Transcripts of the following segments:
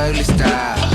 ugly style.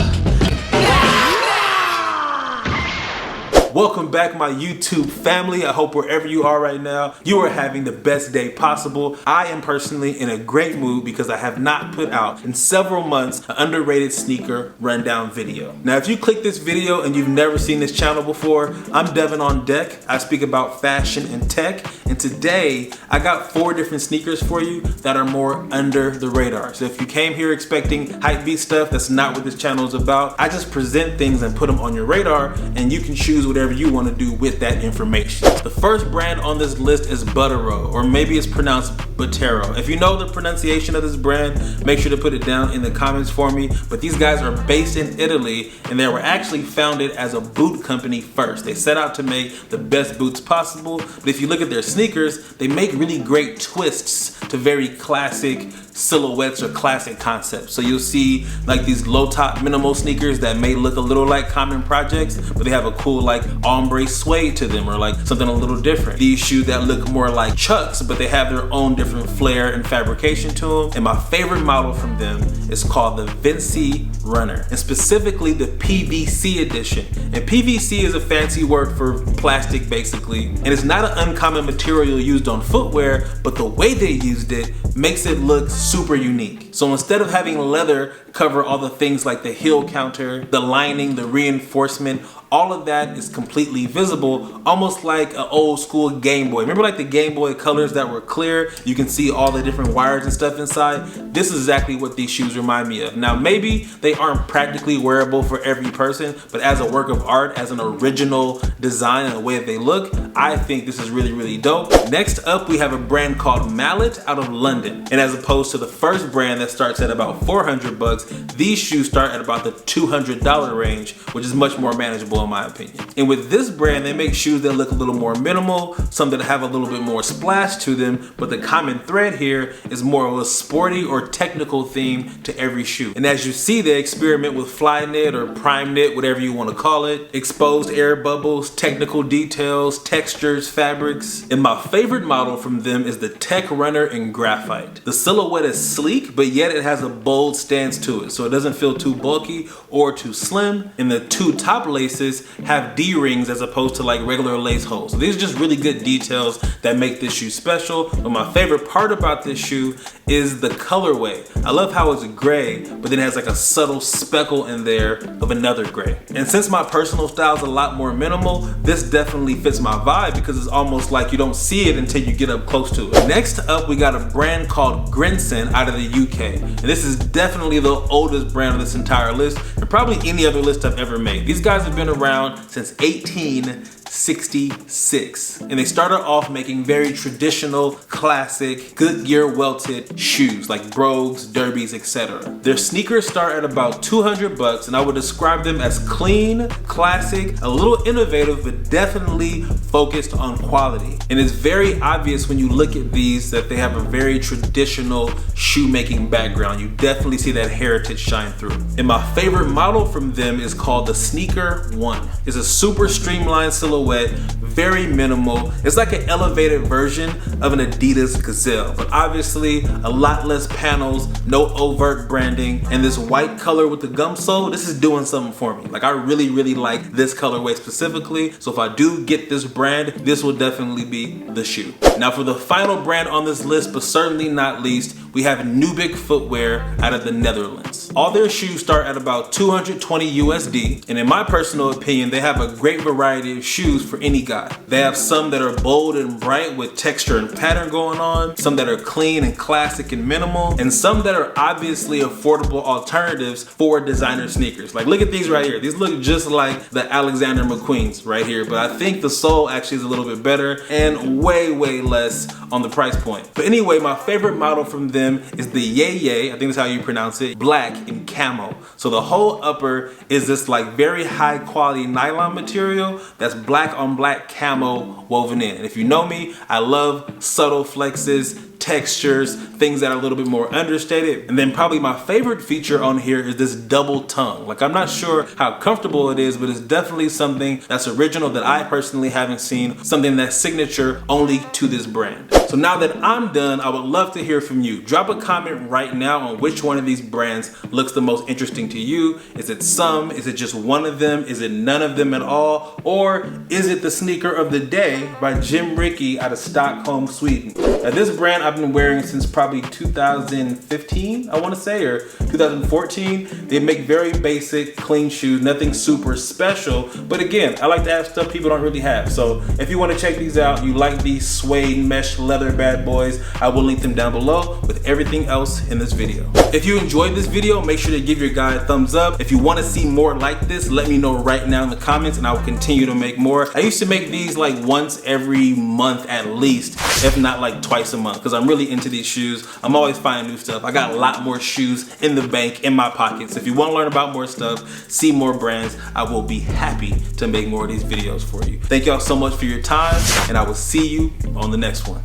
Welcome back, my YouTube family. I hope wherever you are right now, you are having the best day possible. I am personally in a great mood because I have not put out in several months an underrated sneaker rundown video. Now, if you click this video and you've never seen this channel before, I'm DevanOnDeck. I speak about fashion and tech, and today I got 4 different sneakers for you that are more under the radar. So if you came here expecting hypebeast stuff, that's not what this channel is about. I just present things and put them on your radar, and you can choose whatever you want to do with that information. The first brand on this list is Buttero, or maybe it's pronounced Buttero. If you know the pronunciation of this brand, make sure to put it down in the comments for me. But these guys are based in Italy, and they were actually founded as a boot company first. They set out to make the best boots possible, but if you look at their sneakers, they make really great twists to very classic silhouettes or classic concepts. So you'll see like these low top minimal sneakers that may look a little like common projects, but they have a cool like ombre suede to them, or like something a little different. These shoes that look more like Chucks, but they have their own different flair and fabrication to them. And my favorite model from them is called the Vinci Runner, and specifically the PVC edition. And PVC is a fancy word for plastic basically, and it's not an uncommon material used on footwear, but the way they used it makes it look super unique. So instead of having leather cover all the things like the heel counter, the lining, the reinforcement, all of that is completely visible, almost like an old school Game Boy. Remember like the Game Boy colors that were clear? You can see all the different wires and stuff inside. This is exactly what these shoes remind me of. Now maybe they aren't practically wearable for every person, but as a work of art, as an original design and the way that they look, I think this is really, really dope. Next up, we have a brand called Mallet out of London. And as opposed to the first brand that starts at about 400 bucks, these shoes start at about the $200 range, which is much more manageable in my opinion. And with this brand, they make shoes that look a little more minimal, some that have a little bit more splash to them, but the common thread here is more of a sporty or technical theme to every shoe. And as you see, they experiment with fly knit or prime knit, whatever you want to call it, exposed air bubbles, technical details, textures, fabrics. And my favorite model from them is the Tech Runner in graphite. The silhouette is sleek, but yet it has a bold stance to it, so it doesn't feel too bulky or too slim. And the 2 top laces have D-rings as opposed to like regular lace holes. So these are just really good details that make this shoe special. But my favorite part about this shoe is the colorway. I love how it's gray, but then it has like a subtle speckle in there of another gray. And since my personal style is a lot more minimal, this definitely fits my vibe because it's almost like you don't see it until you get up close to it. Next up, we got a brand called Grinsend out of the UK. And this is definitely the oldest brand of this entire list, and probably any other list I've ever made. These guys have been around since 1866, and they started off making very traditional, classic, Goodyear welted shoes like brogues, derbies, etc. Their sneakers start at about 200 bucks, and I would describe them as clean, classic, a little innovative, but definitely focused on quality. And it's very obvious when you look at these that they have a very traditional shoemaking background. You definitely see that heritage shine through. And my favorite model from them is called the Sneaker 1. It's a super streamlined silhouette, very minimal. It's like an elevated version of an Adidas Gazelle, but obviously a lot less panels, no overt branding, and this white color with the gum sole, this is doing something for me. Like I really, really like this colorway specifically. So if I do get this brand, this will definitely be the shoe. Now for the final brand on this list, but certainly not least, we have Nubic Footwear out of the Netherlands. All their shoes start at about 220 USD, and in my personal opinion, they have a great variety of shoes for any guy. They have some that are bold and bright with texture and pattern going on, some that are clean and classic and minimal, and some that are obviously affordable alternatives for designer sneakers. Like look at these right here. These look just like the Alexander McQueen's right here, but I think the sole actually is a little bit better and way, way less on the price point. But anyway, my favorite model from them is the Yay, I think that's how you pronounce it, black in camo. So the whole upper is this like very high quality nylon material that's black on black camo woven in. And if you know me, I love subtle flexes, textures, things that are a little bit more understated. And then probably my favorite feature on here is this double tongue. Like I'm not sure how comfortable it is, but it's definitely something that's original that I personally haven't seen, something that's signature only to this brand. So now that I'm done, I would love to hear from you. Drop a comment right now on which one of these brands looks the most interesting to you? Is it some? Is it just one of them? Is it none of them at all? Or is it the sneaker of the day by Jim Ricky out of Stockholm, Sweden? Now this brand I've been wearing since probably 2015, I want to say, or 2014. They make very basic, clean shoes, nothing super special. But again, I like to have stuff people don't really have. So if you want to check these out, you like these suede mesh leather bad boys, I will link them down below with everything else in this video. If you enjoyed this video, make sure to give your guy a thumbs up. If you want to see more like this, let me know right now in the comments and I will continue to make more. I used to make these like once every month at least, if not like twice a month, because I'm really into these shoes. I'm always finding new stuff. I got a lot more shoes in the bank, in my pockets. If you want to learn about more stuff, see more brands, I will be happy to make more of these videos for you. Thank y'all so much for your time, and I will see you on the next one.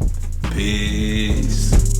Peace.